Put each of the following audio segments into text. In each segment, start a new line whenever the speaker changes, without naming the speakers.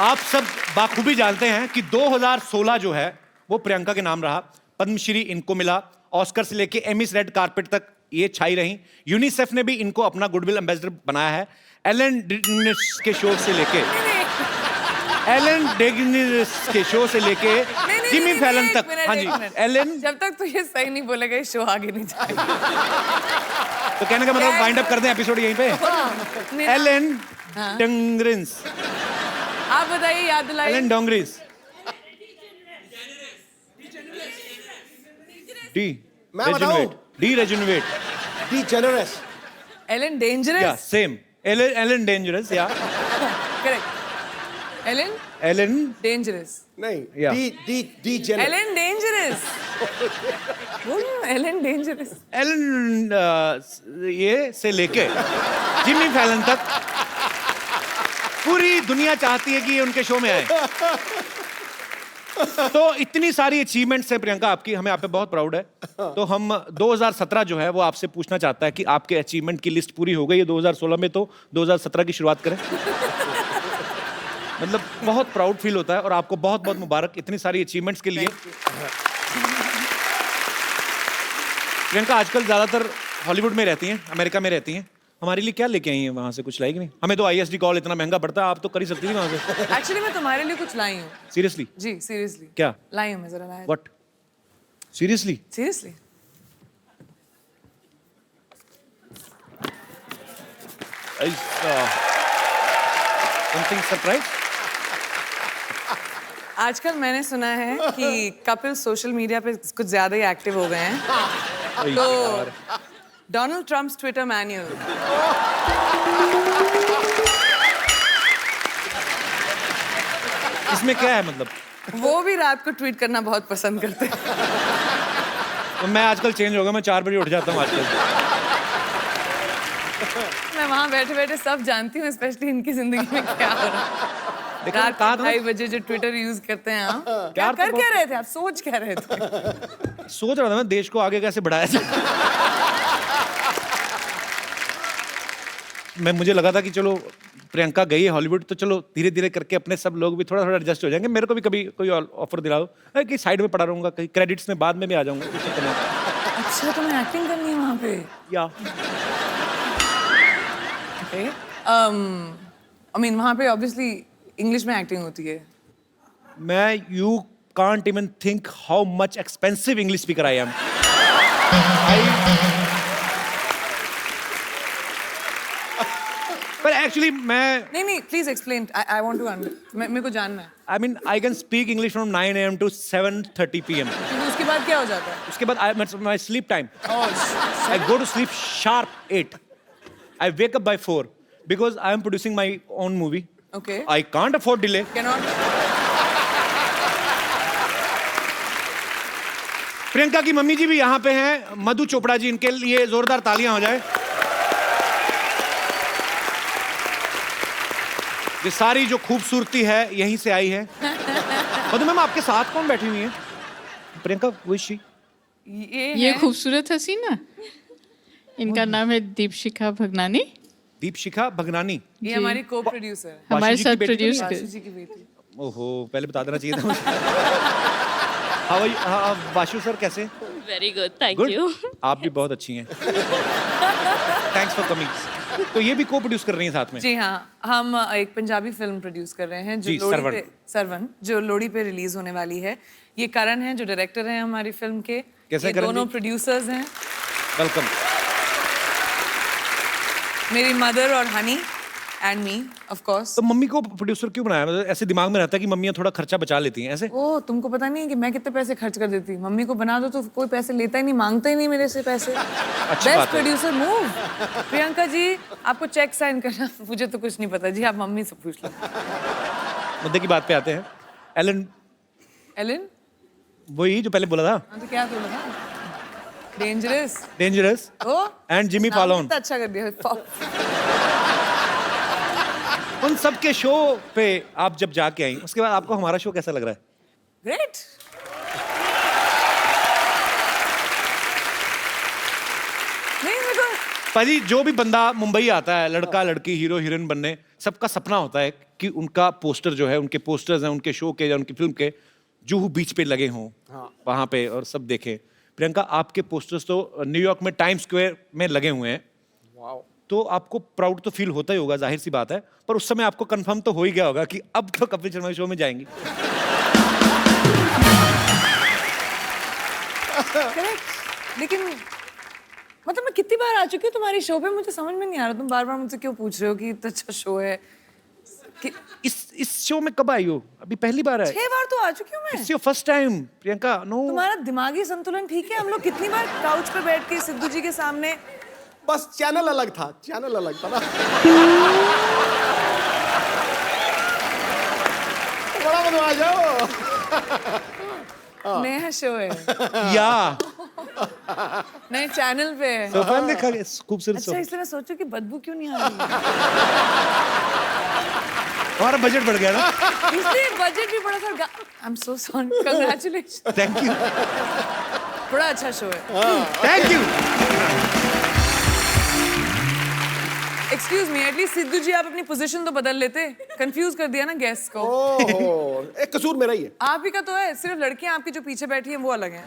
आप सब बाखूबी जानते हैं कि 2016 जो है वो प्रियंका के नाम रहा। पद्मश्री इनको मिला, ऑस्कर से लेके एमिस रेड कारपेट तक ये छाई रही। यूनिसेफ ने भी इनको अपना गुडविल एम्बेसडर बनाया है। एलन डेगेनिस के शो से लेके जिमी फैलन तक। हाँ जी, एलन।
जब तक तू ये सही नहीं बोलेगा ये शो आगे नहीं जाएगा।
तो कहने का मतलब वाइंड अप कर दें एपिसोड यहीं पे। एलन डेगेनिस।
आप बताइए, याद दिलाइए।
एलन डेगेनिस।
मैं बताऊं?
Degenerate.
Degenerous.
Ellen dangerous.
Yeah, same. Ellen dangerous, yeah.
Correct. Ellen dangerous.
नहीं,
Yeah.
degenerate.
Ellen dangerous. बोलो एलन डेंजरस।
एलन ये से लेके जिमी फैलन तक पूरी दुनिया चाहती है कि ये उनके शो में आए। तो इतनी सारी अचीवमेंट्स है प्रियंका आपकी, हमें आप पे बहुत प्राउड है। तो हम 2017 जो है वो आपसे पूछना चाहता है कि आपके अचीवमेंट की लिस्ट पूरी हो गई है 2016 में, तो 2017 की शुरुआत करें। मतलब बहुत प्राउड फील होता है और आपको बहुत बहुत मुबारक इतनी सारी अचीवमेंट्स के लिए। प्रियंका आजकल ज्यादातर हॉलीवुड में रहती हैं, अमेरिका में रहती हैं। हमारे लिए क्या लेके आई हैं वहां से? कुछ लाएगी नहीं? हमें तो ISD कॉल इतना महंगा पड़ता है, आप तो कर ही सकती थी वहां से।
एक्चुअली मैं तुम्हारे लिए कुछ लाई हूँ।
सीरियसली?
जी सीरियसली।
क्या
लाई हूँ मैं, जरा लाया।
What? Seriously?
Seriously.
Something surprise?
आजकल मैंने सुना है कि कपिल सोशल मीडिया पे कुछ ज्यादा ही एक्टिव हो गए हैं। तो डोनाल्ड ट्रम्प्स ट्विटर मैन्युअल।
इसमें क्या है मतलब?
वो भी रात को ट्वीट करना बहुत पसंद करते हैं।
तो मैं आजकल चेंज हो गया, मैं 4 बजे उठ जाता हूँ आजकल।
मैं वहाँ बैठे बैठे सब जानती हूँ, स्पेशली इनकी जिंदगी में क्या हो रहा है। रात के 2:30 बजे जो ट्विटर यूज करते हैं आप, क्या कर क्या रहे थे आप? सोच क्या रहे थे?
सोच रहा था मैं देश को आगे कैसे बढ़ाया जाए। मुझे लगा था कि चलो प्रियंका गई है हॉलीवुड, तो चलो धीरे धीरे करके अपने सब लोग भी थोड़ा थोड़ा एडजस्ट हो जाएंगे। मेरे को भी कभी कोई ऑफर दिलाओ कि साइड में पड़ा रहूंगा, कहीं क्रेडिट्स में बाद में भी आ जाऊंगा।
अच्छा, तो मैं एक्टिंग करनी है वहाँ पे?
या
आई मीन वहाँ पे ऑब्वियसली इंग्लिश में एक्टिंग होती है।
मैं you can't even think how much expensive English speaker I am. पर एक्चुअली मैं
नहीं please explain, I want to under, मेरे को जानना है।
I mean I can speak English from 9 AM to 7:30 PM।
उसके बाद क्या हो जाता है?
उसके बाद my sleep time, I go to sleep sharp 8, I wake up by 4 because I am producing my own movie.
Okay,
I can't afford delay.
Cannot.
Priyanka की mummy जी भी यहाँ पे हैं, मधु चोपड़ा जी, इनके लिए जोरदार तालियां हो जाए। ये सारी जो खूबसूरती है यहीं से आई है। मधु मैम, आपके साथ कौन बैठी हुई है? प्रियंका, वो शी?
ये खूबसूरत हसीना, इनका नाम है दीपशिखा भगनानी।
दीपशिखा भगनानी,
ये हमारी को प्रोड्यूसर है,
हमारे साथ
बेटी
प्रोड्यूस
वासु जी की बेटी।
ओहो, पहले बता देना चाहिए था मुझे। How are you? Vashu sir कैसे?
Very good, thank
Good?
You.
आप भी बहुत अच्छी हैं। Thanks for coming. तो ये भी को प्रोड्यूस कर रही हैं साथ में?
जी हाँ, हम एक पंजाबी फिल्म प्रोड्यूस कर रहे हैं जो
जी,
लोहड़ी पे, सरवन, जो लोहड़ी पे रिलीज होने वाली है। ये करण है जो डायरेक्टर हैं हमारी फिल्म के।
कैसे
ये
करण
दोनों
जी?
प्रोड्यूसर्स हैं,
वेलकम।
मेरी मदर और honey and me of course.
तो मम्मी को प्रोड्यूसर क्यों बनाया? मतलब ऐसे दिमाग में रहता है कि मम्मियाँ थोड़ा खर्चा बचा लेती हैं ऐसे?
ओ, तुमको पता नहीं है कि मैं कितने पैसे खर्च कर देती हूँ? मम्मी को बना दो तो कोई पैसे लेता ही नहीं, मांगता ही नहीं मेरे से पैसे। Best producer move. Priyanka ji, आपको चेक साइन करना, मुझे तो कुछ नहीं पता जी, आप मम्मी से पूछ लो।
मुद्दे की बात पे आते हैं। एलन वही जो पहले बोला था।
हाँ, तो क्या बोला था?
Dangerous
oh,
and Jimmy Fallon.
अच्छा कर दिया।
उन सब के शो पे आप जब जाके आई, उसके बाद आपको हमारा शो कैसा लग रहा है?
ग्रेट। नहीं, मेरे को
पाजी जो भी बंदा मुंबई आता है, लड़का लड़की हीरो हीरोइन बनने, सबका सपना होता है कि उनका पोस्टर जो है, उनके पोस्टर्स हैं उनके शो के या उनकी फिल्म के, जुहू बीच पे लगे हों वहां पे और सब देखें। प्रियंका, आपके पोस्टर्स तो न्यूयॉर्क में टाइम स्क्वायर में लगे हुए हैं। तो आपको प्राउड तो फील होता ही होगा, जाहिर सी बात है, पर उस समय आपको कंफर्म तो हो ही गया होगा कि अब तो कपिल शर्मा शो में जाएंगी।
करेक्ट, लेकिन मतलब मैं कितनी बार आ चुकी हूँ तुम्हारी शो पे, मुझे समझ में नहीं आ रहा तुम बार बार मुझसे क्यों पूछ रहे हो कि इतना अच्छा शो है कि...
इस शो में कब आई हो? अभी पहली बार है?
6 बार तो आ चुकी हूँ मैं।
It's your first time Priyanka. No,
तुम्हारा दिमागी संतुलन ठीक है? हम लोग कितनी बार काउच पे बैठ के सिद्धू जी के सामने,
बस चैनल अलग था, चैनल अलग था ना। बड़ा बदमाश हो।
नया शो है,
या
नए चैनल पे है।
सोफा में देखा खूबसूरत
अच्छा,
सोफा।
इसलिए मैं सोचू कि बदबू क्यों नहीं आ रही।
हमारा बजट बढ़ गया ना।
इसलिए बजट भी बड़ा था। I am so sorry, congratulation.
Thank you,
बड़ा अच्छा शो है।
Thank you.
Excuse me, at least Sidhu ji आप अपनी पोजीशन तो बदल लेते। कंफ्यूज कर दिया ना गेस्ट को।
ओहो, एक कसूर मेरा ही है।
आप ही का तो है, सिर्फ लड़कियां आपकी जो पीछे बैठी हैं वो अलग हैं।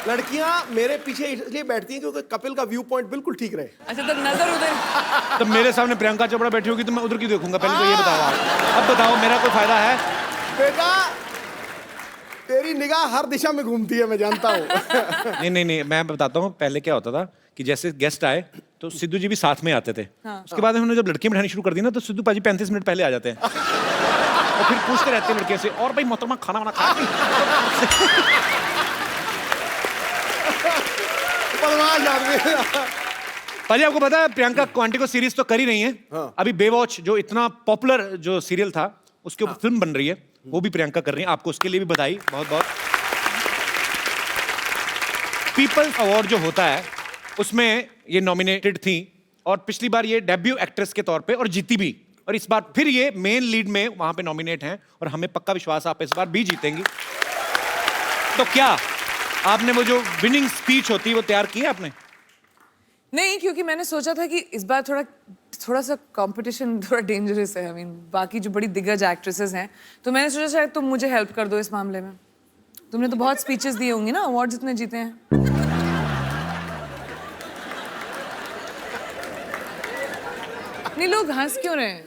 लड़कियां मेरे पीछे इसलिए बैठती हैं क्योंकि कपिल का व्यू पॉइंट बिल्कुल ठीक रहे।
अच्छा, तब नजर उधर।
तो मेरे सामने प्रियंका चोपड़ा बैठी होगी तो मैं उधर की देखूंगा? पहले तो ये बताओ आप। अब बताओ, मेरा कोई फायदा है?
बेटा, तेरी निगाह हर दिशा में घूमती है, मैं जानता हूँ।
नहीं नहीं नहीं, मैं बताता हूँ। पहले क्या होता था कि जैसे गेस्ट आए तो सिद्धू जी भी साथ में आते थे। उसके बाद हमने जब लड़कियां बैठानी शुरू कर दी ना, तो सिद्धू पाजी 35 मिनट पहले आ जाते हैं और फिर पूछते रहते हैं लड़के से, और भाई मोहतरमा खाना वाना खा ली?
बदमाश आदमी।
पाजी, आपको पता है प्रियंका क्वांटिको सीरीज तो कर ही रही है। अभी बेवॉच जो इतना पॉपुलर जो सीरियल था, उसके ऊपर फिल्म बन रही है, वो भी प्रियंका कर रही है। आपको उसके लिए भी बधाई, बहुत बहुत। पीपल्स अवार्ड जो होता है उसमें ये नॉमिनेटेड थी और पिछली बार ये डेब्यू एक्ट्रेस के तौर पे और जीती भी, और इस बार फिर ये मेन लीड में वहां पे नॉमिनेट हैं और हमें पक्का विश्वास है आप इस बार भी जीतेंगी। तो क्या आपने वो जो विनिंग स्पीच होती है वो तैयार की है आपने?
नहीं, क्योंकि मैंने सोचा था कि इस बार थोड़ा सा कंपटीशन थोड़ा डेंजरस है। आई मीन, बाकी जो बड़ी दिग्गज एक्ट्रेसेस हैं, तो मैंने सोचा शायद तुम मुझे हेल्प कर दो इस मामले में। तुमने तो बहुत स्पीचेस दिए होंगी ना, अवार्ड जितने जीते हैं। नहीं, लोग हंस क्यों रहे हैं?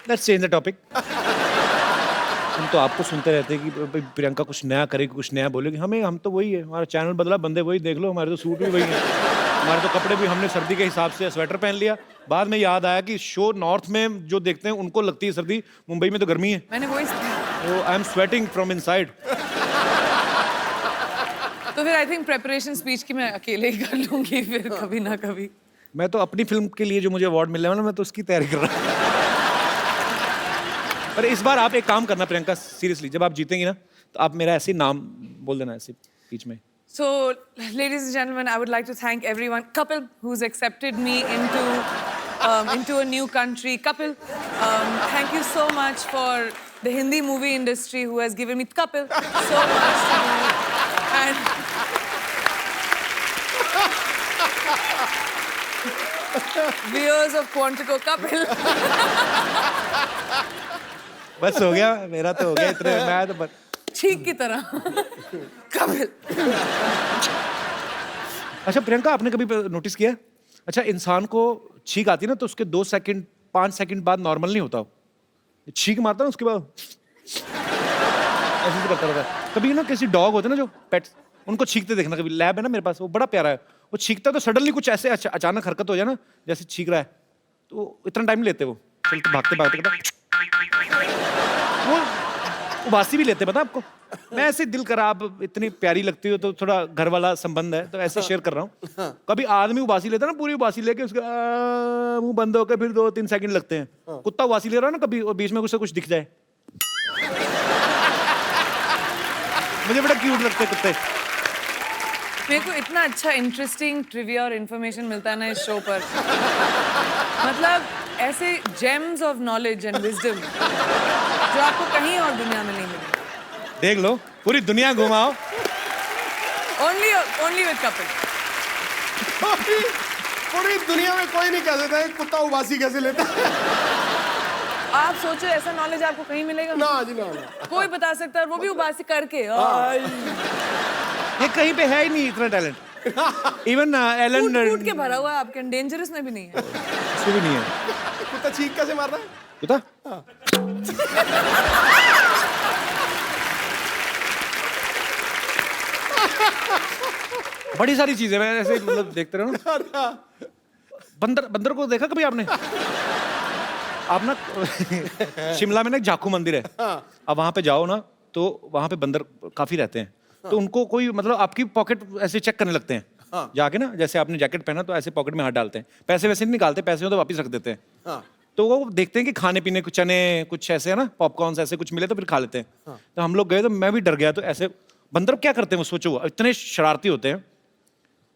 Let's change the topic. हम तो आपको सुनते रहते हैं कि भाई प्रियंका कुछ नया करेगी, कुछ नया बोलेगी। हम तो वही है, हमारा चैनल बदला, बंदे वही, देख लो हमारे तो सूट भी वही हैं, हमारे तो कपड़े भी हमने सर्दी के हिसाब से स्वेटर पहन लिया। बाद में याद आया कि शो नॉर्थ में जो देखते हैं उनको लगती है सर्दी, मुंबई में तो गर्मी है।
मैंने वही
तो I am sweating from inside.
तो फिर आई थिंक प्रेपरेशन स्पीच की मैं अकेले ही कर लूंगी फिर कभी ना कभी।
मैं तो अपनी फिल्म के लिए जो मुझे अवार्ड मिलने वाला, मैं तो उसकी तैयारी कर रहा हूँ। पर इस बार आप एक काम करना प्रियंका, सीरियसली, जब आप जीतेंगी ना तो आप मेरा ऐसे नाम बोल देना ऐसे बीच में।
So, ladies and gentlemen, I would like to thank everyone. Kapil, who's accepted me into a new country. Kapil, thank you so much for the Hindi movie industry who has given me Kapil so much to do. And viewers of Quantico, Kapil.
बस हो गया, मेरा तो हो गया इतने, मैं तो बस
ठीक की तरह कपिल।
अच्छा प्रियंका, आपने कभी नोटिस किया, अच्छा इंसान को छींक आती है ना तो उसके 2 सेकंड 5 सेकंड बाद नॉर्मल नहीं होता, छींक मारता ना उसके बाद ऐसे करता रहता है। कभी ना किसी डॉग होते ना जो पेट्स, उनको छींकते देखना, कभी लैब है ना मेरे पास, वो बड़ा प्यारा है, वो छींकता तो सडनली कुछ ऐसे अचानक हरकत हो जाए ना, जैसे छींक रहा है, तो इतना टाइम नहीं लेते वो, चलते भागते भागते वो उबासी भी लेते, पता आपको। मैं ऐसे दिल करा, आप इतनी प्यारी लगती हो तो थोड़ा घर वाला संबंध है तो ऐसे शेयर कर रहा हूँ। कभी आदमी उबासी लेता ना, पूरी उबासी लेके उसका मुंह बंद होकर फिर 2-3 सेकंड लगते हैं। कुत्ता उबासी ले रहा है ना कभी, और बीच में कुछ से कुछ दिख जाए, मुझे बड़ा क्यूट लगते हैं कुत्ते।
मेरे को इतना अच्छा इंटरेस्टिंग ट्रिविया और इन्फॉर्मेशन मिलता है ना इस शो पर, मतलब ऐसे James of knowledge and wisdom जो आपको कहीं और दुनिया में नहीं मिलेंगे।
देख लो, पूरी दुनिया घुमाओ।
Only with Kapil.
पूरी दुनिया में कोई नहीं कह सकता है कुत्ता उबासी कैसे लेता है।
आप सोचो ऐसा नॉलेज आपको कहीं मिलेगा?
ना जी ना।
कोई बता सकता है, वो भी उबासी करके।
ये कहीं पे है ही नहीं इतना टैलेंट। इवन एलन
कूट के भरा हुआ है आपके, डेंजरस में भी नहीं है।
उसमें भी नहीं है।
कुत्ता चीख कैसे मार रहा है?
कुत्ता बड़ी सारी चीजें मैं ऐसे मतलब देखते रहो ना। बंदर को देखा कभी आपने? आप ना शिमला में ना एक जाखू मंदिर है, अब वहां पे जाओ ना तो वहां पे बंदर काफी रहते हैं। तो उनको कोई मतलब आपकी पॉकेट ऐसे चेक करने लगते हैं। जाके ना जैसे आपने जैकेट पहना तो ऐसे पॉकेट में हाथ डालते हैं, पैसे वैसे नहीं निकालते, पैसे हो तो वापस रख देते हैं। तो वो देखते हैं कि खाने पीने कुछ चने कुछ ऐसे है ना, पॉपकॉर्न ऐसे कुछ मिले तो फिर खा लेते हैं। तो हम लोग गए तो मैं भी डर गया। तो ऐसे बंदर क्या करते हैं वो सोचो, इतने शरारती होते हैं।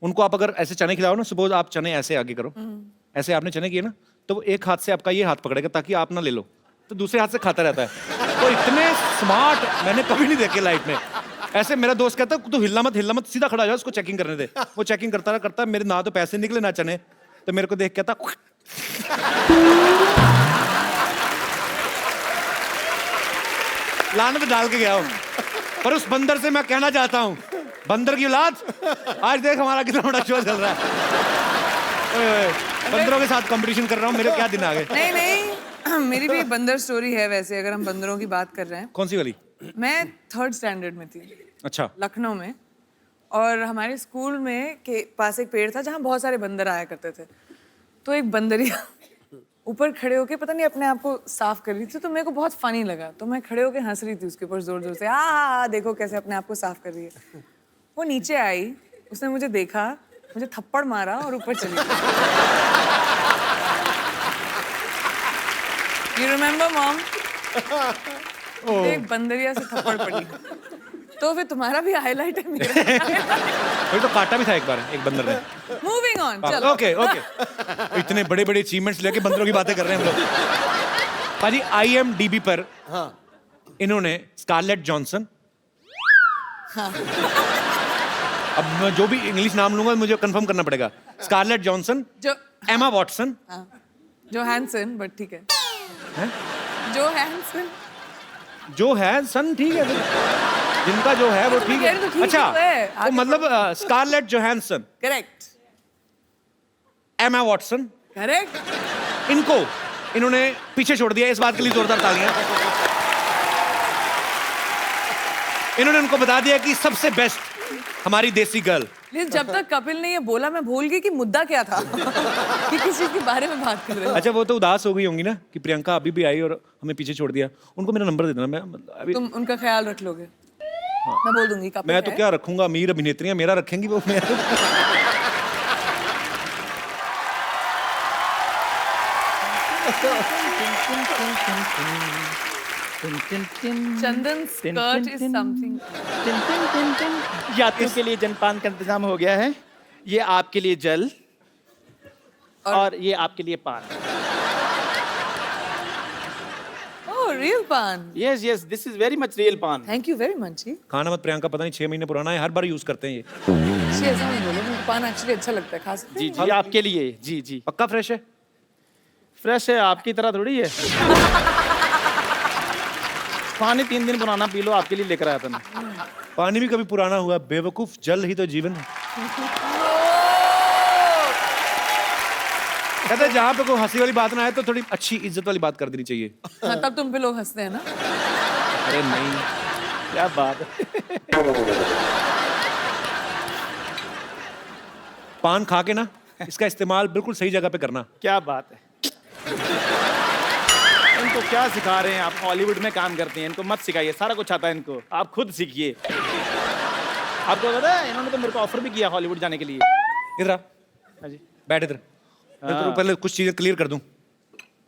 उनको आप अगर ऐसे चने खिलाओ ना, सपोज आप चने ऐसे आगे करो, ऐसे आपने चने किए ना, तो वो एक हाथ से आपका ये हाथ पकड़ेगा ताकि आप ना ले लो, तो दूसरे हाथ से खाता रहता है। तो इतने स्मार्ट मैंने कभी नहीं देखे लाइफ में। ऐसे मेरा दोस्त कहता है तू हिलना मत, सीधा खड़ा हो जा, उसको चेकिंग करने दे। वो चेकिंग करता मेरे ना तो पैसे निकले ना चने, तो मेरे को देख कहता लानत डाल के गया हूं। पर उस बंदर से मैं कहना चाहता हूं, बंदर की औलाद, आज देख हमारा कितना बड़ा शो चल रहा है। बंदरों के साथ कंपटीशन कर रहा हूं, मेरे क्या दिन आ गए।
नहीं मेरी भी एक बंदर स्टोरी है वैसे, अगर हम बंदरों की बात कर रहे हैं।
कौन सी वाली?
मैं 3rd स्टैंडर्ड में थी।
अच्छा।
लखनऊ में। और हमारे स्कूल में के पास एक पेड़ था जहाँ बहुत सारे बंदर आया करते थे। तो एक बंदरिया ऊपर खड़े होके पता नहीं अपने आप को साफ कर रही थी, तो मेरे को बहुत फनी लगा, तो मैं खड़े होके हंस रही थी उसके ऊपर जोर जोर से, हाँ देखो कैसे अपने आप को साफ कर रही है। वो नीचे आई, उसने मुझे देखा, मुझे थप्पड़ मारा और ऊपर चली गई। You remember, Mom? एक बंदरिया से थप्पड़ पड़ी। तो फिर तुम्हारा भी हाईलाइट है मेरा।
वही तो काटा भी था एक बार एक बंदर ने।
मूविंग ऑन, चलो।
ओके इतने बड़े बड़े अचीवमेंट्स लेके बंदरों की बातें कर रहे हैं हम लोग। पाजी IMDb पर इन्होंने स्कारलेट जॉनसन, अब मैं जो भी इंग्लिश नाम लूंगा मुझे कंफर्म करना पड़ेगा। स्कारलेट जॉनसन, एमा वॉटसन,
जो हैंसन, बट ठीक है। जो हैंसन ठीक है, जिनका जो है वो ठीक है। अच्छा वो मतलब Scarlett Johansson, correct.
Emma Watson,
correct.
इन्होंने पीछे छोड़ दिया, इस बात के लिए जोरदार तालियां। इन्होंने उनको बता दिया कि सबसे बेस्ट हमारी देसी गर्ल।
लेकिन जब तक कपिल ने ये बोला मैं भूल गई कि मुद्दा क्या था। कि किस चीज के बारे में बात कर रहे हैं।
अच्छा वो तो उदास हो गई होंगी ना कि प्रियंका अभी भी आई और हमें पीछे छोड़ दिया। उनको मेरा नंबर दे देना, मैं अभी
तुम उनका ख्याल रख लोगे। मैं बोल दूंगी कपिल
मैं तो क्या रखूंगा, अमीर अभिनेत्रियां मेरा रखेंगी वो।
चंदन स्कर्ट इज समथिंग।
यात्रियों के लिए जलपान का इंतजाम हो गया है। ये आपके लिए जल और ये आपके लिए पान।
ओह रियल पान।
Yes yes, this is very much real पान।
थैंक यू वेरी मच जी।
खाना मत प्रियंका, पता नहीं 6 महीने पुराना है, हर बार यूज करते हैं ये।
जी ऐसा नहीं बोलो, मुझे पान एक्चुअली अच्छा लगता है, खा सकते
जी
हैं?
जी आपके लिए। जी जी
पक्का फ्रेश है?
फ्रेश है, आपकी तरह थोड़ी है। पानी 3 दिन पुराना पी लो, आपके लिए लेकर आया था मैं।
पानी भी कभी पुराना हुआ बेवकूफ, जल ही तो जीवन है। कहते हैं जहाँ पे कोई हंसी वाली बात ना आए तो थोड़ी अच्छी इज्जत वाली बात कर देनी चाहिए।
हाँ, तब तुम पे लोग हंसते हैं ना।
अरे नहीं,
क्या बात है।
पान खा के ना इसका इस्तेमाल बिल्कुल सही जगह पे करना।
क्या बात है। इनको क्या सिखा रहे हैं आप? हॉलीवुड में काम करते हैं, इनको मत सिखाइए, सारा कुछ आता है इनको, आप खुद सीखिए। आपको पता है इन्होंने तो मेरे को ऑफर भी किया हॉलीवुड जाने के लिए।
इधर आ,
हाँ जी।
बैठ इधर। मैं तो पहले कुछ चीजें क्लियर कर दूं।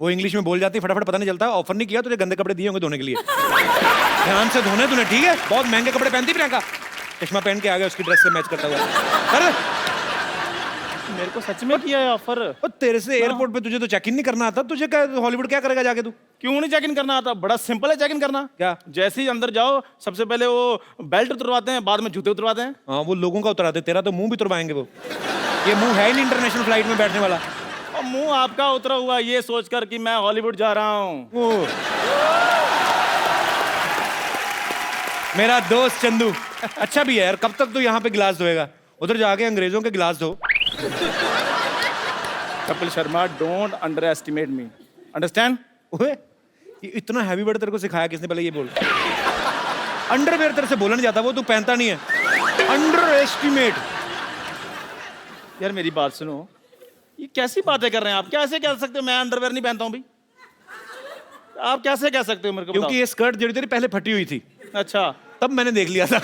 वो इंग्लिश में बोल जाती है, फटाफट पता नहीं चलता। ऑफर नहीं किया, तुझे गंदे कपड़े दिए होंगे धोने के लिए। ध्यान से धोने तूने, ठीक है? बहुत महंगे कपड़े पहनती प्रियंका। चश्मा पहन के आ गया उसकी ड्रेस से मैच करता हुआ।
मेरे को सच में किया है ऑफर।
और तेरे से एयरपोर्ट पे तुझे तो चेक इन नहीं करना आता, तुझे क्या हॉलीवुड क्या करेगा जाके तू?
क्यों नहीं चेक इन करना आता? बड़ा सिंपल है चेक इन करना।
क्या?
जैसे ही अंदर जाओ सबसे पहले वो बेल्ट उतरवाते हैं, बाद में जूते उतरवाते हैं।
हाँ, वो लोगों का उतराते, तेरा तो मुंह भी उतरवाएंगे वो। ये मुंह है ही नहीं इंटरनेशनल फ्लाइट में बैठने वाला।
और मुंह आपका उतरा हुआ ये सोचकर कि मैं हॉलीवुड जा रहा हूँ।
ओ। मेरा दोस्त चंदू अच्छा भी है यार, कब तक तू यहाँ पे गिलास धोएगा? उधर जाके अंग्रेजों के गिलास धो।
Kapil Sharma, don't under estimate me, understand?
ओए, ये इतना हैवी वर्ड तेरे को सिखाया किसने? पहले ये बोल। अंडरवेयर तेरे से बोला नहीं जाता, वो तू पहनता नहीं है। Under estimate.
यार मेरी बात सुनो, ये कैसी बातें कर रहे हैं आप? कैसे कह सकते हो मैं अंडरवेयर नहीं पहनता हूँ भाई? आप कैसे कह सकते हो मेरे को?
क्योंकि ये स्कर्ट जड़ी तेरी पहले फटी हुई थी,
अच्छा,
तब मैंने देख लिया था।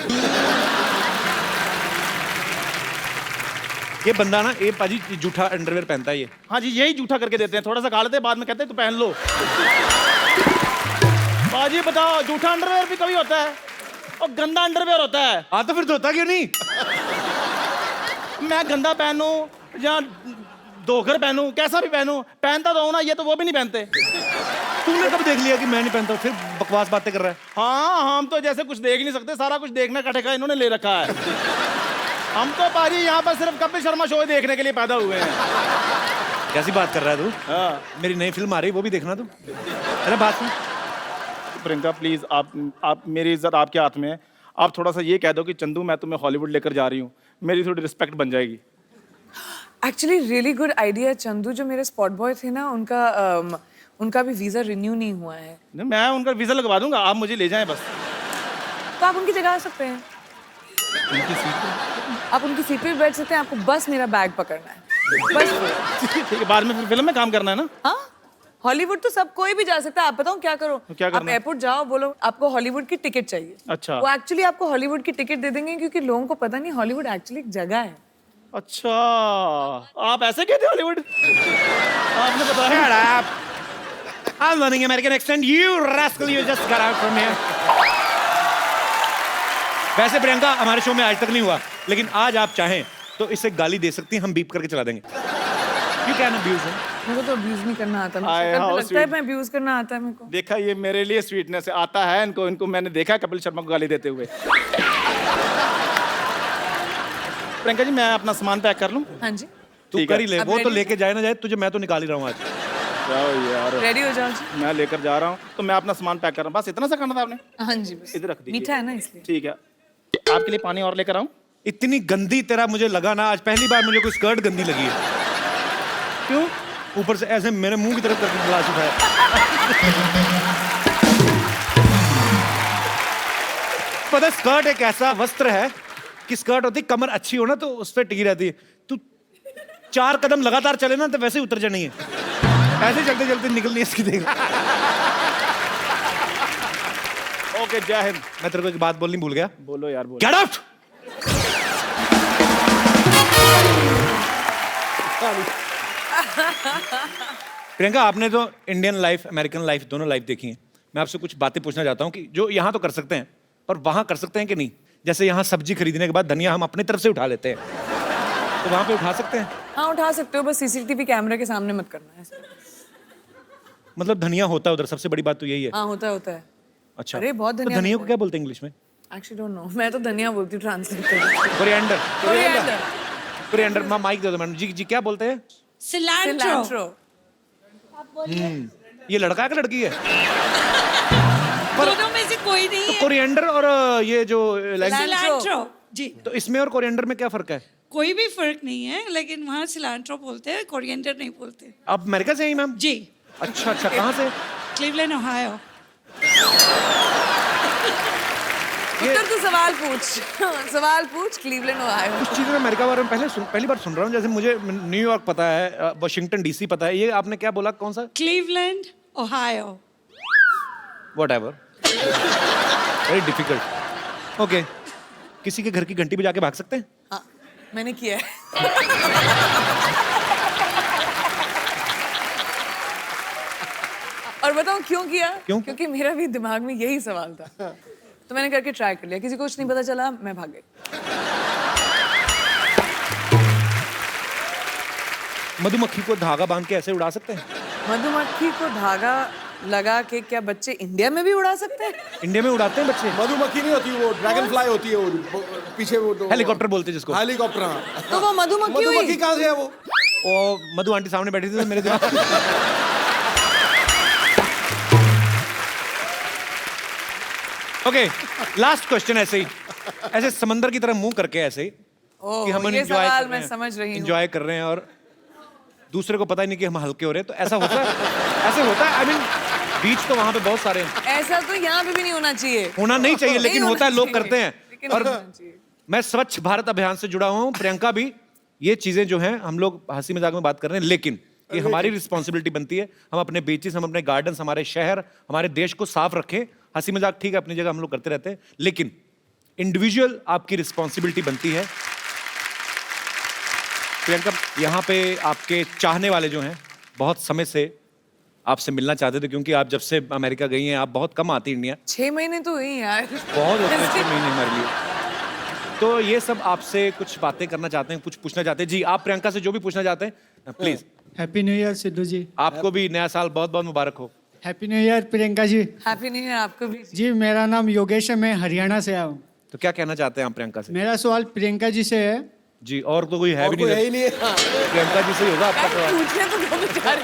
ये बंदा ना, ये पाजी जूठा अंडरवेयर पहनता है ये।
हाँ जी, यही जूठा करके देते हैं, थोड़ा सा खा लेते हैं, बाद में कहते हैं तू पहन लो। बाजी बताओ, जूठा अंडरवेयर भी कभी होता है और गंदा अंडरवेयर होता है।
हाँ तो फिर धोता क्यों नहीं?
मैं गंदा पहनूं या धोकर पहनूं, कैसा भी पहनूं, पहनता तो हूं ना, ये तो वो भी नहीं पहनते।
तूने कब देख लिया कि मैं नहीं पहनता? फिर बकवास बातें कर रहा है।
हाँ, हम तो जैसे कुछ देख ही नहीं सकते, सारा कुछ देखने का ठेका इन्होंने ले रखा है। हम तो पाजी यहाँ पर सिर्फ कपिल शर्मा शो देखने के लिए पैदा हुए हैं।
कैसी बात कर रहा है तू?
हाँ।
मेरी नई फिल्म आ रही, वो भी देखना तू। अरे बात सुन।
प्रियंका प्लीज, आप मेरी इज्जत आपके हाथ में है। आप थोड़ा सा ये कह दो कि चंदू मैं तुम्हें हॉलीवुड लेकर जा रही हूँ, मेरी थोड़ी रिस्पेक्ट बन जाएगी।
Actually really good idea. Chandu जो मेरे स्पॉट बॉय थे ना, उनका भी वीजा रिन्यू नहीं हुआ है।
नहीं, मैं उनका वीजा लगवा दूंगा, आप मुझे ले जाएं बस।
तो आप उनकी जगह आ सकते हैं। आप उनकी सीट पे भी बैठ सकते हैं, आपको बस मेरा बैग पकड़ना है बस।
ठीक है, बाद में फिर फिल्म में काम करना है ना?
हाँ, हॉलीवुड तो सब कोई भी जा सकता है। आप बताओ क्या करो?
क्या
आप
करना है?
एयरपोर्ट जाओ, बोलो आपको हॉलीवुड की टिकट चाहिए।
अच्छा।
वो एक्चुअली आपको हॉलीवुड की टिकट दे देंगे, क्योंकि लोगों को पता नहीं हॉलीवुड एक्चुअली एक जगह है।
अच्छा, आप ऐसे कहते हो हॉलीवुड? आपने बताया।
Shut up. I'm learning American accent. You rascal, you just got out from here. वैसे प्रियंका हमारे शो में आज तक नहीं हुआ, लेकिन आज आप चाहें तो इसे गाली दे सकती हैं, हम बीप करके चला देंगे। You can abuse him.
मेरे को तो अब्यूज नहीं करना आता।
आए,
मुझे
how
लगता है
sweet.
मैं अब्यूज करना आता है मेरे को।
देखा, ये मेरे लिए स्वीटनेस आता है इनको मैंने देखा है कपिल शर्मा को गाली देते हुए। प्रियंका जी, मैं अपना सामान पैक कर लूं?
हाँ जी,
तू
ठीक
कर
है।
ही ले,
अब
वो तो
ready?
लेके जाए ना जाए, तुझे मैं तो निकाल ही रहा हूँ आज।
जाओ यार,
रेडी हो जाओ जी।
मैं लेकर जा रहा हूँ, तो मैं अपना सामान पैक कर रहा हूँ। बस इतना सा करना था आपने?
हाँ जी, बस
इधर रख दीजिए।
मीठा है ना इसलिए।
ठीक है, आपके लिए पानी और लेकर आऊं?
इतनी गंदी तेरा मुझे लगा ना, आज पहली बार मुझे कोई स्कर्ट गंदी लगी है। क्यों? ऊपर से ऐसे मेरे मुंह की तरफ करके गिलास उठाया। पता है, स्कर्ट एक ऐसा वस्त्र है कि स्कर्ट होती, कमर अच्छी हो ना तो उस पर टिकी रहती है। तू 4 कदम लगातार चले ना तो वैसे ही उतर जानी है, ऐसे चलते चलते निकलनी है इसकी। देख,
ओके, जय हिंद।
मैं तेरे को एक बात बोलनी भूल गया।
बोलो यार, बोलो।
Get out. प्रियंका, आपने तो इंडियन लाइफ, अमेरिकन लाइफ दोनों लाइफ देखी है। मैं आपसे कुछ बातें पूछना चाहता हूँ कि जो यहाँ तो कर सकते हैं पर वहां कर सकते हैं कि नहीं? जैसे यहाँ सब्जी खरीदने के बाद धनिया हम अपनी तरफ से उठा लेते हैं, तो वहां पे उठा सकते हैं?
हाँ, उठा सकते हो, बस सीसीटीवी कैमरे के सामने मत करना है ऐसा।
मतलब धनिया होता है उधर, सबसे बड़ी बात तो यही है।
हाँ, होता है।
अच्छा,
अरे, बहुत
तो
धनिया
धनिया
होता
को क्या बोलते हैं इंग्लिश में?
एक्चुअली डोंट नो, मैं तो धनिया बोलती हूँ ट्रांसलेट करके।
कोरिएंडर।
कोरिएंडर।
कोरिएंडर। माइक दे दो मैडम जी। क्या बोलते हैं?
सिलैंट्रो।
ये लड़का है कि लड़की है?
दोनों में से कोई नहीं
तो
है।
कोरिएंडर और ये जो
सिलांट्रो जी।
तो इसमें और कोरिएंडर में क्या फर्क है?
कोई भी फर्क नहीं है, लेकिन वहाँ सिलांट्रो बोलते हैं, कोरिएंडर नहीं बोलते।
आप अमेरिका से हैं मैम?
जी।
अच्छा, कहाँ से?
Cleveland, Ohio.
उत्तर तू सवाल पूछ। Cleveland, Ohio.
कुछ चीज़ें मैं अमेरिका बारे में पहली बार सुन रहा हूँ। जैसे मुझे न्यूयॉर्क पता है, वाशिंगटन डीसी पता है, ये आपने क्या बोला, कौन सा?
Cleveland, Ohio.
Whatever. Very difficult. Okay. किसी के घर की घंटी बजा के भाग सकते हैं?
हाँ, मैंने किया है। और बताऊं क्यों किया?
क्यों?
क्योंकि मेरा भी दिमाग में यही सवाल था, तो मैंने करके ट्राई कर लिया। किसी को कुछ नहीं पता चला, मैं भाग गई।
मधुमक्खी को धागा बांध के ऐसे उड़ा सकते हैं?
मधुमक्खी को धागा लगा के क्या बच्चे इंडिया में भी उड़ा सकते हैं?
इंडिया में उड़ाते हैं बच्चे?
मधुमक्खी नहीं होती, वो ड्रैगन फ्लाई होती है, वो पीछे वो तो
हेलीकॉप्टर बोलते हैं जिसको।
हेलीकॉप्टर। हाँ।
तो वो मधुमक्खी हुई?
मधुमक्खी कहाँ से है वो?
ओ मधु आंटी सामने बैठी थी तो मेरे दिमाग ओके, लास्ट क्वेश्चन ऐसे ही, ऐसे समंदर की तरह मुंह करके ऐसे ही
ओह,
कि हम
ये
एंजॉय
सवाल
कर
मैं
रहे हैं,
समझ रही हूँ।
एंजॉय कर रहे हैं और दूसरे को पता ही नहीं कि हम हल्के हो रहे हैं, तो ऐसा होता है? ऐसे होता है? आई मीन बीच तो वहां पे बहुत सारे हैं।
ऐसा तो यहाँ पे भी नहीं होना चाहिए।
होना नहीं चाहिए,
नहीं
लेकिन
होना
होता है, लोग
चाहिए,
करते हैं।
लेकिन
और
होना चाहिए।
मैं स्वच्छ भारत अभियान से जुड़ा हुआ हूँ, प्रियंका भी। ये चीजें जो हैं हम लोग हंसी मजाक में बात कर रहे हैं, लेकिन ये हमारी रिस्पॉन्सिबिलिटी बनती है, हम अपने बीचेस, हम अपने गार्डन्स, हमारे शहर, हमारे देश को साफ रखें। हंसी मजाक ठीक है अपनी जगह, हम लोग करते रहते हैं, लेकिन इंडिविजुअल आपकी रिस्पॉन्सिबिलिटी बनती है। प्रियंका, यहाँ पे आपके चाहने वाले जो हैं बहुत समय से आपसे मिलना चाहते थे, क्योंकि आप जब से अमेरिका गई हैं, आप बहुत कम आती इंडिया।
6 महीने तो हुई यार।
बहुत होते हैं 6 महीने हमारे लिए। तो ये सब आपसे कुछ बातें करना चाहते हैं, कुछ पूछना चाहते हैं। जी, आप प्रियंका से जो भी पूछना चाहते हैं please.
Happy new year Sidhu ji.
आपको भी नया साल बहुत बहुत मुबारक हो।
Happy new year Priyanka ji.
Happy new year आपको भी।
जी, मेरा नाम योगेश है, मैं हरियाणा से आया हूँ।
तो क्या कहना चाहते हैं आप प्रियंका से?
मेरा सवाल प्रियंका जी से है।
जी, और तो कोई है
और
भी
कोई है
नहीं,
ही नहीं है। हाँ।
प्रियंका जी से ही होगा आपका सवाल।
पूछने तो दो बेचारे।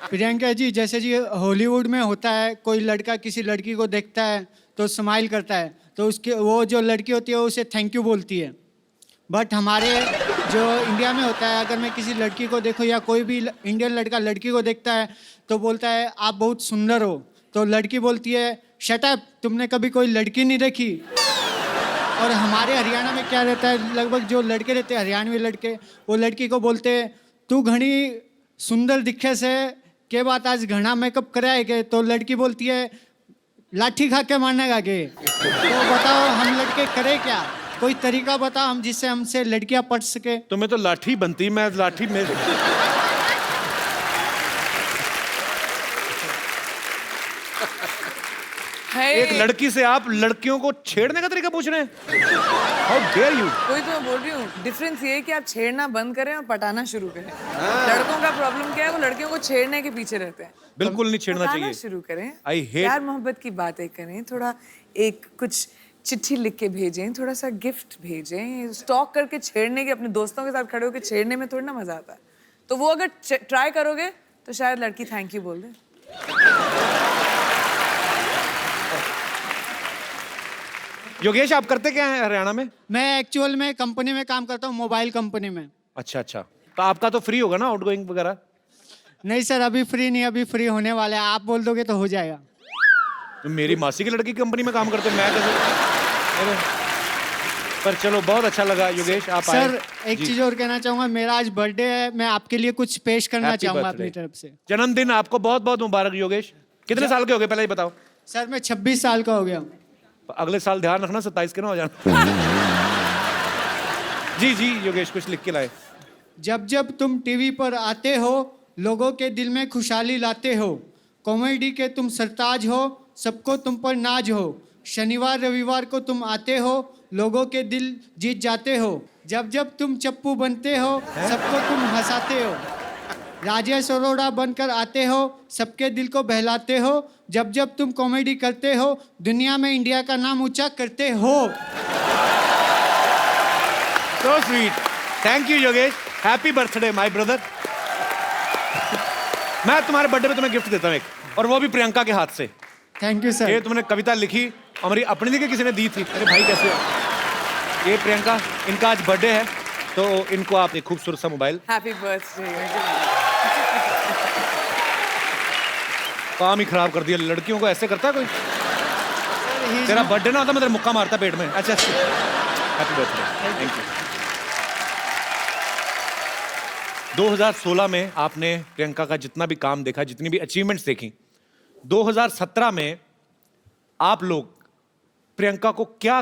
प्रियंका जी, जैसे जी हॉलीवुड में होता है, कोई लड़का किसी लड़की को देखता है तो स्माइल करता है, तो उसके वो जो लड़की होती है उसे थैंक यू बोलती है। बट हमारे जो इंडिया में होता है, अगर मैं किसी लड़की को देखूँ या कोई भी इंडियन लड़का लड़की को देखता है तो बोलता है आप बहुत सुंदर हो, तो लड़की बोलती है शट अप, तुमने कभी कोई लड़की नहीं देखी। और हमारे हरियाणा में क्या रहता है, लगभग जो लड़के रहते हैं हरियाणवी लड़के, वो लड़की को बोलते हैं तू घनी सुंदर दिखे से के बात आज घना मेकअप कराए के, तो लड़की बोलती है लाठी खा के मारने के। तो बताओ हम लड़के करें क्या? कोई तरीका बताओ हम जिससे हमसे लड़कियां पढ़ सके।
तुम्हें तो लाठी बनती, मैं लाठी में एक लड़की से आप लड़कियों को छेड़ने का तरीका पूछ रहे हैं? How dare you.
कोई तो मैं बोल रही हूँ, डिफरेंस ये है कि आप छेड़ना बंद करें और पटाना शुरू करें। लड़कों का प्रॉब्लम क्या है, वो लड़कियों को छेड़ने के पीछे रहते हैं।
बिल्कुल नहीं छेड़ना
पटाना
चाहिए।
शुरू करें,
I hate-
प्यार मोहब्बत की बातें करें, थोड़ा एक कुछ चिट्ठी लिख के भेजें, थोड़ा सा गिफ्ट भेजें। स्टॉक करके छेड़ने के, अपने दोस्तों के साथ खड़े होकर छेड़ने में थोड़ा ना मजा आता है। तो वो अगर ट्राई करोगे तो शायद लड़की थैंक यू बोल दे।
योगेश, आप करते क्या हैं हरियाणा में?
मैं एक्चुअल में कंपनी में काम करता हूँ, मोबाइल कंपनी में।
अच्छा अच्छा, तो आपका तो फ्री होगा ना आउटगोइंग वगैरह?
नहीं सर, अभी फ्री नहीं, अभी फ्री होने वाला है, आप बोल दोगे तो हो जाएगा।
तो मेरी मासी की लड़की की कंपनी में काम करते हैं, मैं कैसे? अरे, पर चलो बहुत अच्छा लगा योगेश आप आए।
सर एक
जी।
चीज और कहना चाहूंगा, मेरा आज बर्थडे है, मैं आपके लिए कुछ पेश करना
Happy
चाहूंगा
birthday।
अपनी तरफ से।
जन्मदिन आपको बहुत बहुत मुबारक योगेश। कितने साल के हो गए पहले ही बताओ?
सर मैं 26 साल का हो गया हूँ।
अगले साल ध्यान रखना 27 के ना हो जाना। जी जी योगेश, कुछ लिख के लाए।
जब जब तुम टीवी पर आते हो, लोगों के दिल में खुशहाली लाते हो, कॉमेडी के तुम सरताज हो, सबको तुम पर नाज हो। शनिवार रविवार को तुम आते हो, लोगों के दिल जीत जाते हो। जब जब तुम चप्पू बनते हो, सबको तुम हंसाते हो। राजेश अरोड़ा बनकर आते हो, सबके दिल को बहलाते हो। जब जब तुम कॉमेडी करते हो, दुनिया में इंडिया का नाम ऊंचा करते हो।
So sweet, thank you Yogesh, happy birthday my brother. मैं तुम्हारे बर्थडे पे तुम्हें गिफ्ट देता हूँ एक, और वो भी प्रियंका के हाथ से।
थैंक यू
ये
सर।
तुमने कविता लिखी और मेरी अपनी लिखी, किसी ने दी थी। अरे भाई कैसे हो? ये प्रियंका, इनका आज बर्थडे है, तो इनको आप एक खूबसूरत सा मोबाइल।
Happy birthday.
काम ही खराब कर दिया, लड़कियों को ऐसे करता है कोई? तेरा बर्थडे ना होता मैं तेरा मुक्का मारता पेट में। अच्छा, हैप्पी बर्थडे, थैंक यू। 2016 में आपने प्रियंका का जितना भी काम देखा, जितनी भी अचीवमेंट्स देखी, 2017 में आप लोग प्रियंका को क्या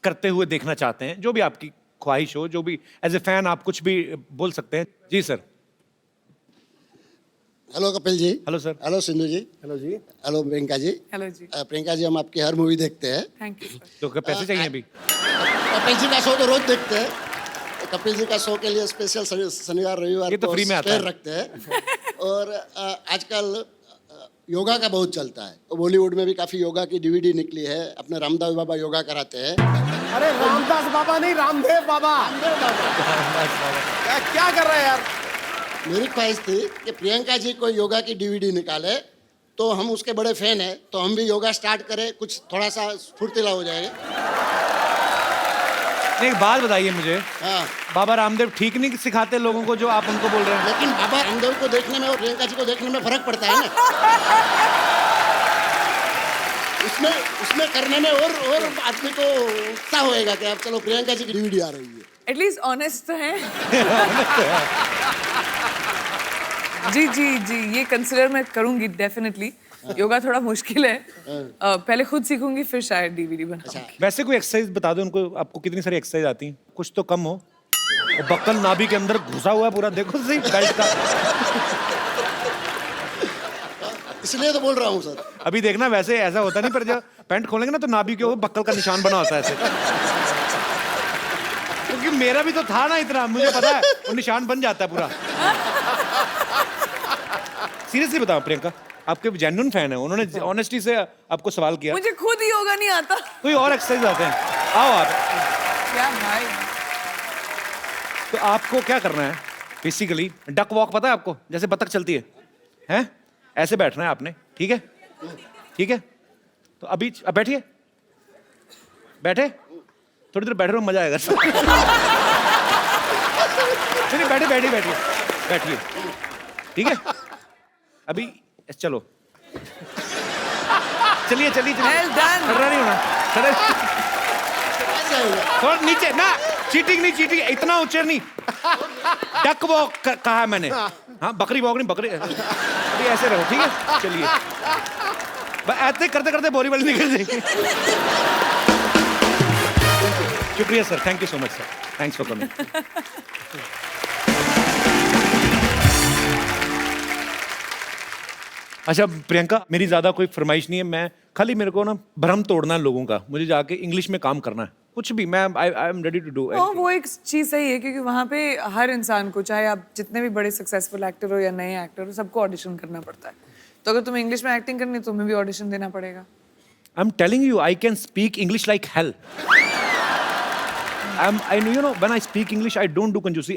करते हुए देखना चाहते हैं? जो भी आपकी ख्वाहिश हो, जो भी एज ए फैन आप कुछ भी बोल सकते हैं। जी sir.
Hello Kapil ji.
Hello sir.
Hello Sindhu ji.
Hello जी।
हेलो प्रियंका जी।
हेलो जी।
प्रियंका जी, हम आपकी हर मूवी देखते हैं।
Thank you sir.
तो क्या पैसे चाहिए अभी?
कपिल जी का शो तो रोज देखते हैं। कपिल जी का शो के लिए स्पेशल शनिवार रविवार
ये तो फ्री में आता
spare
है।
रखते हैं। और आजकल योगा का बहुत चलता है। बॉलीवुड में भी काफी योगा की डीवीडी निकली है। अपने रामदेव बाबा योगा कराते हैं।
अरे रामदास बाबा नहीं, रामदेव बाबा। क्या कर रहे हैं यार?
मेरी ख्वाहिश थी कि प्रियंका जी कोई योगा की डीवीडी निकाले, तो हम उसके बड़े फैन हैं, तो हम भी योगा स्टार्ट करें, कुछ थोड़ा सा फुर्तीला हो जाएगा।
एक बात बताइए मुझे,
हाँ,
बाबा रामदेव ठीक नहीं सिखाते लोगों को जो आप उनको बोल रहे हैं?
लेकिन बाबा रामदेव को देखने में और प्रियंका जी को देखने में फर्क पड़ता है ना। उसमें करने में और आदमी को उत्साह होएगा कि अब चलो प्रियंका जी की डीवीडी आ रही है।
एटलीस्ट ऑनेस्ट तो है। जी जी जी, ये कंसिडर मैं करूंगी डेफिनेटली। योगा थोड़ा मुश्किल है, पहले खुद सीखूंगी फिर शायद डीवीडी बनाऊंगी।
वैसे कोई एक्सरसाइज बता दो उनको, आपको कितनी सारी एक्सरसाइज आती हैं? कुछ तो कम हो। वो बक्कल नाभि के अंदर घुसा हुआ है पूरा, देखो सही बेल्ट का।
इसलिए तो बोल रहा हूँ सर।
अभी देखना, वैसे ऐसा होता नहीं, पर जब पैंट खोलेंगे ना तो नाभि के ऊपर बक्कल का निशान बना होता है ऐसे। क्योंकि मेरा भी तो था ना इतना, मुझे पता है वो निशान बन जाता है पूरा। सीरियसली बताओ प्रियंका, आपके जेन्युइन फैन है, उन्होंने ऑनेस्टी से आपको सवाल किया।
मुझे खुद ही योगा नहीं आता।
कोई और एक्सरसाइज आते हैं? आओ आप।
क्या भाई?
तो आपको क्या करना है बेसिकली? डक वॉक पता है आपको, जैसे बतख चलती है, हैं? ऐसे बैठना है आपने, ठीक है? ठीक है, तो अभी अब बैठिए, बैठे, थोड़ी देर बैठे रहो, मजा आएगा। चलिए बैठिए बैठिए बैठिए बैठिए, ठीक है? अभी चलो, चलिए चलिए चलिए।
Well done.
खड़ा नहीं होना, खड़ा थोड़ा नीचे ना, चीटिंग नहीं, चीटिंग इतना ऊंचे नहीं। डक वॉक कहा है मैंने, हाँ बकरी वॉक नहीं, बकरी। अभी ऐसे रहो, ठीक है? चलिए, ऐसे करते करते बोरी वाली निकल जाएगी। शुक्रिया sir, thank you so much sir, thanks for coming. अच्छा प्रियंका, मेरी ज्यादा कोई फरमाइश नहीं है, मैं खाली मेरे को ना भ्रम तोड़ना है लोगों का, मुझे जाके इंग्लिश में काम करना है, कुछ भी। मैं I am ready to do.
वो एक चीज सही है, क्योंकि वहाँ पे हर इंसान को, चाहे आप जितने भी बड़े सक्सेसफुल एक्टर हो या नए एक्टर हो, सबको ऑडिशन करना पड़ता है। तो अगर तुम्हें इंग्लिश में एक्टिंग करनी है, तुम्हें भी ऑडिशन देना पड़ेगा।
I am telling you, I can speak English like hell. I you know when I speak English, I don't do कंजूसी।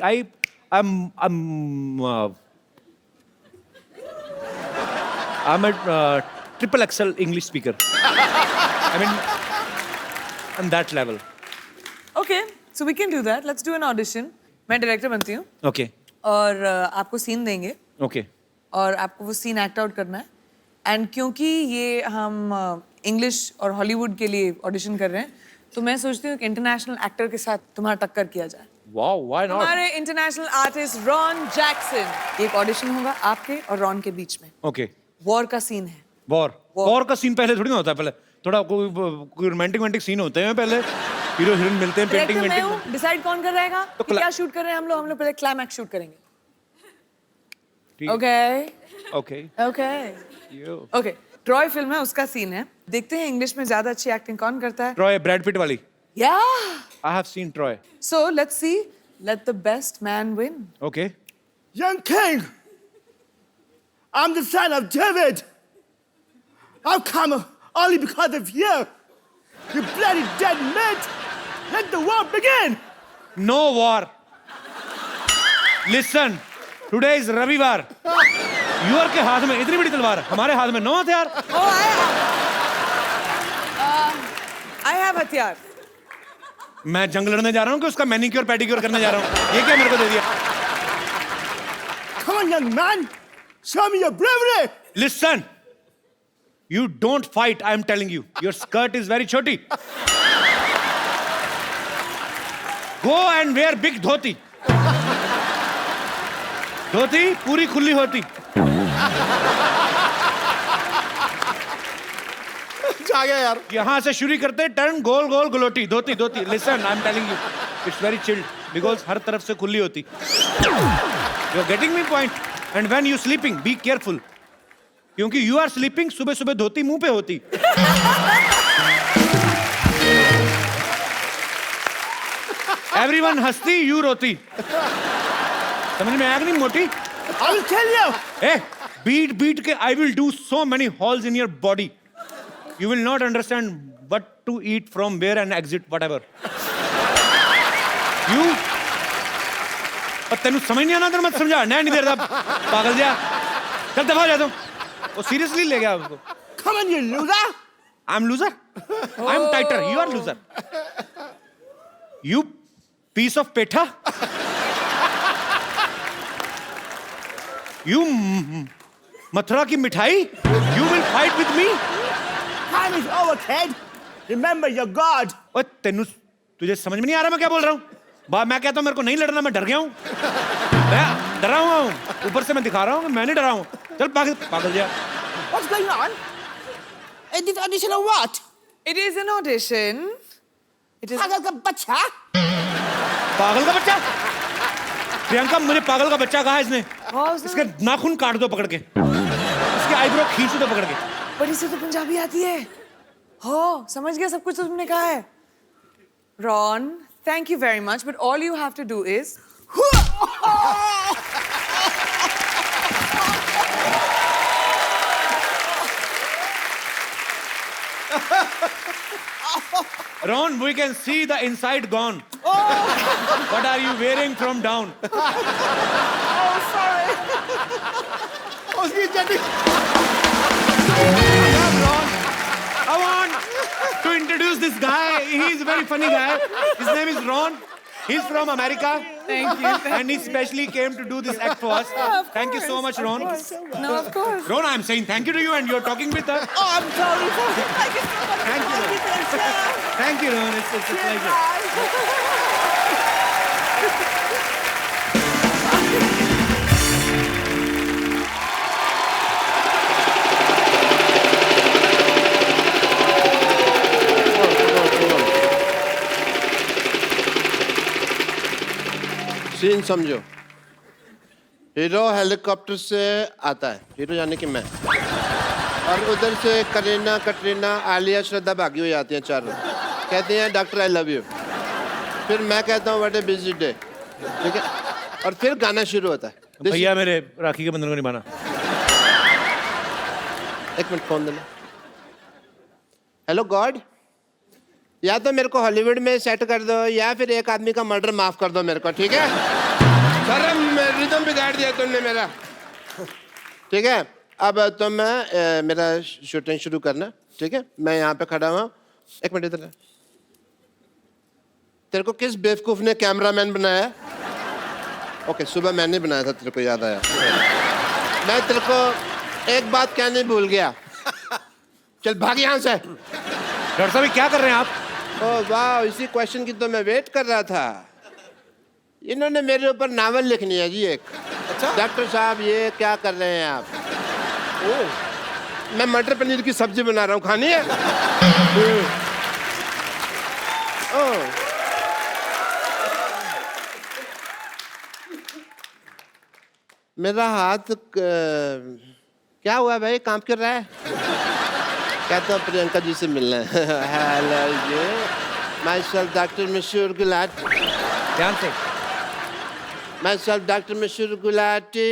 I'm a triple XL English speaker. I mean, on that level.
Okay, so we can do that. Let's do an audition. मैं director बनती हूँ
Okay,
और आपको scene देंगे
okay.
और आपको वो सीन एक्ट आउट करना है। एंड क्योंकि ये हम इंग्लिश और हॉलीवुड के लिए ऑडिशन कर रहे हैं, तो मैं सोचती हूँ कि इंटरनेशनल एक्टर के साथ तुम्हारा टक्कर किया जाए।
Wow, why not?
हमारे इंटरनेशनल आर्टिस्ट रॉन जैक्सन। एक ऑडिशन होगा आपके और रॉन के बीच में।
Okay.
वॉर का सीन है।
वॉर का सीन पहले थोड़ी ना होता है, पहले थोड़ा कोई रोमांटिक सीन होते हैं, पहले हीरो हीरोइन मिलते हैं, पेंटिंग
मैं
वेंटिंग।
हूँ, डिसाइड कौन कर रहेगा
तो
कि क्या शूट कर रहे हैं हम लोग पहले क्लाइमैक्स शूट करेंगे। Okay
Okay.
Okay
You.
Okay, Troy film है, उसका सीन है। देखते हैं इंग्लिश में ज्यादा अच्छी एक्टिंग कौन करता है।
Troy, Brad Pitt वाली।
या
I have seen Troy.
So let's see, let the best man win.
Okay.
Young king, I'm the son of David. I've come only because of you. You bloody dead meat. Let the war begin.
No war. Listen, today is रविवार। Your के हाथ में इतनी बड़ी तलवार, हमारे हाथ में 9 हथियार।
आई हैव हथियार।
मैं जंग लड़ने जा रहा हूँ कि उसका मैनिक्योर पेडिक्योर करने जा रहा हूँ? ये क्या मेरे को दे दिया?
Come on, young man. Show me your bravery.
Listen, you don't fight. I am telling you. Your skirt is very choti. Go and wear big dhoti. धोती पूरी खुली होती।
आ गया यार।
यहाँ से शुरू करते, turn goal goal galouti, dhoti dhoti. Listen, I am telling you, it's very chilled because हर तरफ से खुली होती। You are getting me point? And when you sleeping, be careful. क्योंकि you are sleeping, सुबह सुबह धोती मुंह पे होती। एवरीवन हंसती, यू रोती। समझ में आया कि नहीं मोटी?
I will tell you.
Beat के I will do so many holes in your body. You will not understand what to eat from where and exit whatever. You और तेनू समझ नहीं आना, तेरे मैं समझा नहीं दे रहा, पागल जा, चल दफा जा तुम। वो सीरियसली ले गया उसको।
Come on, you loser.
I'm loser. I'm tighter. You are loser. You piece of petha. You Mathura की मिठाई. You will fight with me.
Time is over, kid. Remember your God.
और तेनू तुझे समझ में नहीं आ रहा मैं क्या बोल रहा हूँ? मैं कहता हूँ मेरे को नहीं लड़ना, मैं डर गया हूँ। मैं डरा हुआ हूँ। ऊपर से मैं दिखा रहा हूँ कि मैं नहीं डरा हूँ। चल पागल जा।
What's going on? Is this audition or what?
It is an audition. It is.
पागल का बच्चा?
पागल का बच्चा? प्रियंका मुझे पागल का बच्चा कहा इसने।
हाँ, उसने-
इसके नाखून काट दो पकड़ के, इसके आईब्रो खींच दो पकड़ के।
पर इसे तो पंजाबी आती है। हो, समझ गया सब कुछ तो तुमने कहा है। Ron, thank you very much, but all you have to do is
Ron, we can see the inside gone. What are you wearing from down?
उसकी चड्डी
I want to introduce this guy. He's a very funny guy. His name is Ron. He's from America.
Thank you.
And he specially came to do this act for us. Thank you so much, Ron.
No, of course.
Ron, I'm saying thank you to you, and you're talking with us.
Oh, I'm sorry. Thank you so much.
Thank you, Ron. Thank you, Ron. It's a pleasure.
Scene समझो। Hero helicopter से आता है, hero यानी कि मैं, और उधर से करीना, कटरीना, आलिया, श्रद्धा भागी हुई आती हैं चारों, कहती हैं डॉक्टर आई लव यू। फिर मैं कहता हूँ व्हाट ए बिजी डे, ठीक है, और फिर गाना शुरू होता है।
भैया मेरे राखी के बंधन को निभाना।
एक मिनट फोन देना। हेलो गॉड, या तो मेरे को हॉलीवुड में सेट कर दो या फिर एक आदमी का मर्डर माफ कर दो मेरे को, ठीक है? सर रिदम बिगाड़ दिया तुमने मेरा, ठीक है? अब तो मैं मेरा शूटिंग शुरू करना, ठीक है? मैं यहाँ पे खड़ा हुआ। एक मिनट इधर। तेरे को किस बेवकूफ ने कैमरामैन बनाया? ओके, सुबह मैंने बनाया था, तेरे को याद आया। मैं तेरे को एक बात कहने भूल गया। चल भाग यहाँ से।
डॉक्टर साहब क्या कर रहे हैं आप?
ओह वाह, इसी क्वेश्चन की तो मैं वेट कर रहा था। इन्होंने मेरे ऊपर नावल लिखनी है जी एक। अच्छा? डॉक्टर साहब ये क्या कर रहे हैं आप? ओह, मैं मटर पनीर की सब्जी बना रहा हूँ, खानी है? ओह, मेरा हाथ क्या हुआ भाई, कांप क्यों रहा है? कहता हूँ प्रियंका जी से मिलना है। Hello ji, myself doctor Mashoor Gulati.
ध्यान से।
My self doctor Mashoor Gulati.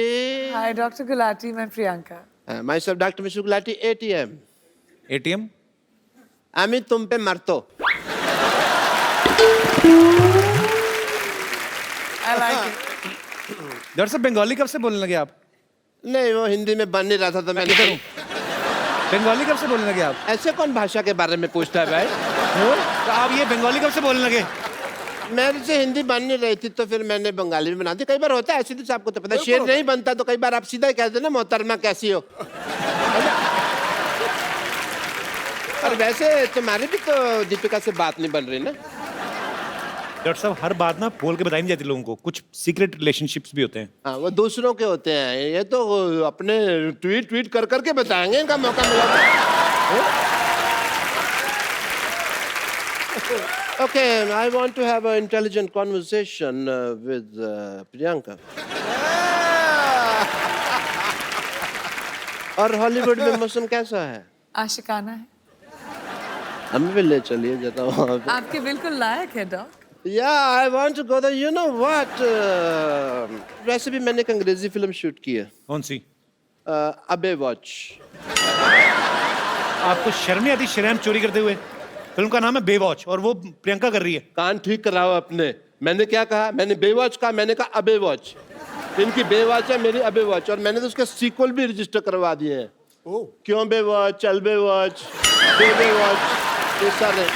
Hi, Dr. Gulati. मैं Priyanka.
My self doctor Mashoor Gulati ATM।
ATM?
आमी तुम पे मरतो।
I like it.
डॉक्टर साहब बंगाली कब से बोलने लगे आप?
नहीं, वो हिंदी में बन नहीं रहा था तो मैंने करूँ।
बंगाली कब से बोलने लगे आप?
ऐसे कौन भाषा के बारे में पूछता है भाई?
तो आप ये बंगाली कब से बोलने लगे?
मेरे से हिंदी बन नहीं रही थी तो फिर मैंने बंगाली में बना दी। कई बार होता है ऐसे, तो आपको तो पता है, शेर नहीं बनता तो कई बार आप सीधा ही कहते ना मोहतरमा कैसी हो। और वैसे तुम्हारी भी तो दीपिका से बात नहीं बन रही ना।
डॉक्टर साहब हर बात ना बोल के बताई नहीं जाती लोगों को, कुछ सीक्रेट रिलेशनशिप्स भी होते हैं।
हाँ, वो दूसरों के होते हैं, ये तो अपने ट्वीट कर करके बताएंगे, इनका मौका मिला। Okay, I want to have a intelligent conversation with Priyanka. और हॉलीवुड में मौसम कैसा है?
आशिकाना है।
हमें भी ले चलिए जरा वहाँ पे।
आपके बिल्कुल लायक है dock.
Yeah, I want to go there. You know what? वैसे भी मैंने एक अंग्रेजी फिल्म शूट की है.
कौन सी?
अबे वॉच.
आपको शर्म नहीं आती शर्म चोरी करते हुए? फिल्म का नाम है बेवॉच और वो प्रियंका कर रही है.
कान ठीक कराओ अपने. मैंने क्या कहा? मैंने बेवॉच कहा, मैंने कहा अबे वॉच. इनकी बेवॉच है, मेरी अबे वॉच, और मैंने तो उसका सीक्वल भी रजिस्टर करवा दिए हैं. क्यों बेवॉच, चल बेवॉच, बेवॉच, ये सारे.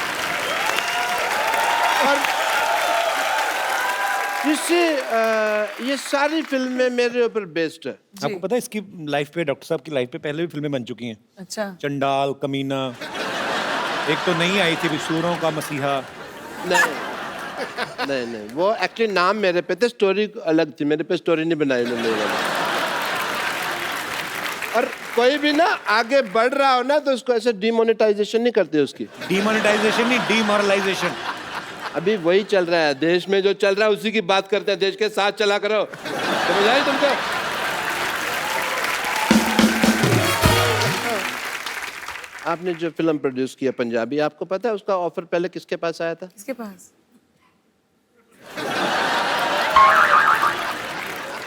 और ये सारी फिल्में मेरे ऊपर बेस्ड है.
आपको पता है इसकी लाइफ पे, डॉक्टर साहब की लाइफ पे पहले भी फिल्में बन चुकी हैं.
अच्छा.
चंडाल, कमीना, एक तो नहीं आई थी सूरों का मसीहा.
नहीं, वो एक्चुअली नाम मेरे पे थे, स्टोरी अलग थी. मेरे पे स्टोरी नहीं बनाई उन्होंने. और कोई भी ना आगे बढ़ रहा हो ना तो उसको ऐसे डिमोनेटाइजेशन नहीं करते. उसकी
डिमोनेटाइजेशन नहीं, डीमोरलाइजेशन.
अभी वही चल रहा है देश में. जो चल रहा है उसी की बात करते हैं. देश के साथ चला करो. समझ आई तुमको? आपने जो फिल्म प्रोड्यूस किया पंजाबी, आपको पता है उसका ऑफर पहले किसके पास आया था?
किसके पास?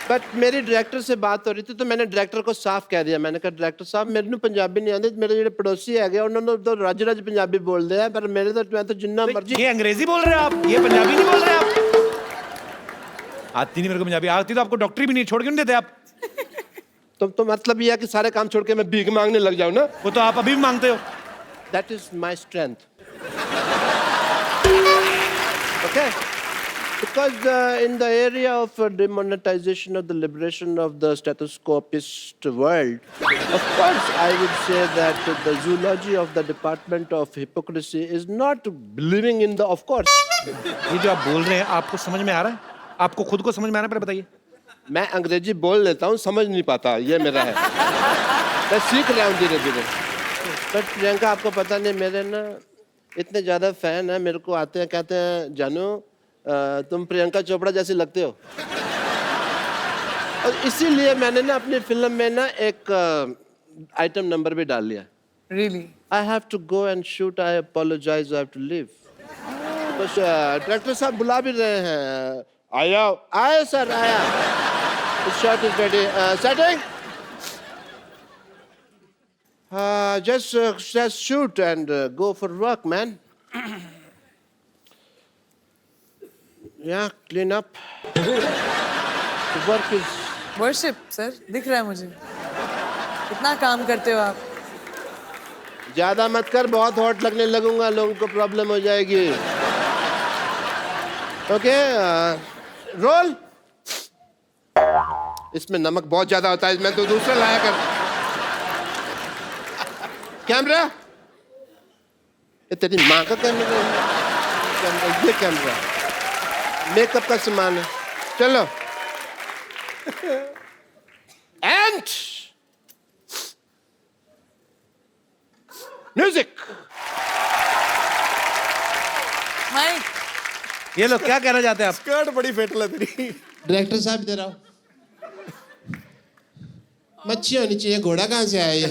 बट मेरी डायरेक्टर से बात हो रही थी तो मैंने डायरेक्टर को साफ कह दिया. मैंने कहा डायरेक्टर साहब मेरे को पंजाबी नहीं आती. मेरे जो पड़ोसी है उन्होंने तो रज पंजाबी बोल दिया, पर मेरे तो मैं तो जिन्ना मर्जी.
ये अंग्रेजी बोल रहे हैं आप, ये पंजाबी नहीं बोल रहे आप. आती नहीं मेरे को पंजाबी. आती तो आपको डॉक्टरी भी नहीं छोड़ के नहीं देते आप.
तो मतलब ये है कि सारे काम छोड़ के मैं भीख मांगने लग जाऊं ना?
वो तो आप अभी भी मांगते हो.
That is my strength. Okay? Because in the area of demonetization of the liberation of the stethoscopist world, of course I would say that the zoology of the department of hypocrisy is not believing in the, of course.
ये जो आप बोल रहे हैं आपको समझ में आ रहा है? आपको खुद को समझ में आ रहा है? पहले बताइए.
मैं अंग्रेजी बोल लेता हूँ, समझ नहीं पाता. ये मेरा है. मैं सीख रहा हूँ धीरे धीरे. बट प्रियंका आपको पता नहीं मेरे ना इतने ज़्यादा फैन है. मेरे को आते हैं कहते हैं जानू तुम प्रियंका चोपड़ा जैसी लगते हो. और इसीलिए मैंने ना अपनी फिल्म में ना एक आइटम नंबर भी डाल लिया.
Really?
I have to go and shoot. I apologize. I have to leave. बस डायरेक्टर साहब बुला भी रहे हैं. आया सर आया. The shot is ready. Setting. Just shoot and go for work, man. Yeah, clean up. The work is.
Worship, sir. दिख रहा है मुझे. कितना काम करते हो आप?
ज्यादा मत कर, बहुत हॉट लगने लगूंगा, लोगों को प्रॉब्लम हो जाएगी. Okay, role. इसमें नमक बहुत ज्यादा होता है, मैं तो दूसरा लाया कर. कैमरा. ये तेरी माँ का कैमरा. ये कैमरा मेकअप का सामान है. चलो. And music.
माइक.
ये लोग क्या कहना चाहते हैं आप?
स्कर्ट बड़ी फिट लग रही.
डायरेक्टर साहब इधर आओ. मच्छी होनी चाहिए, घोड़ा कहाँ से आया ये?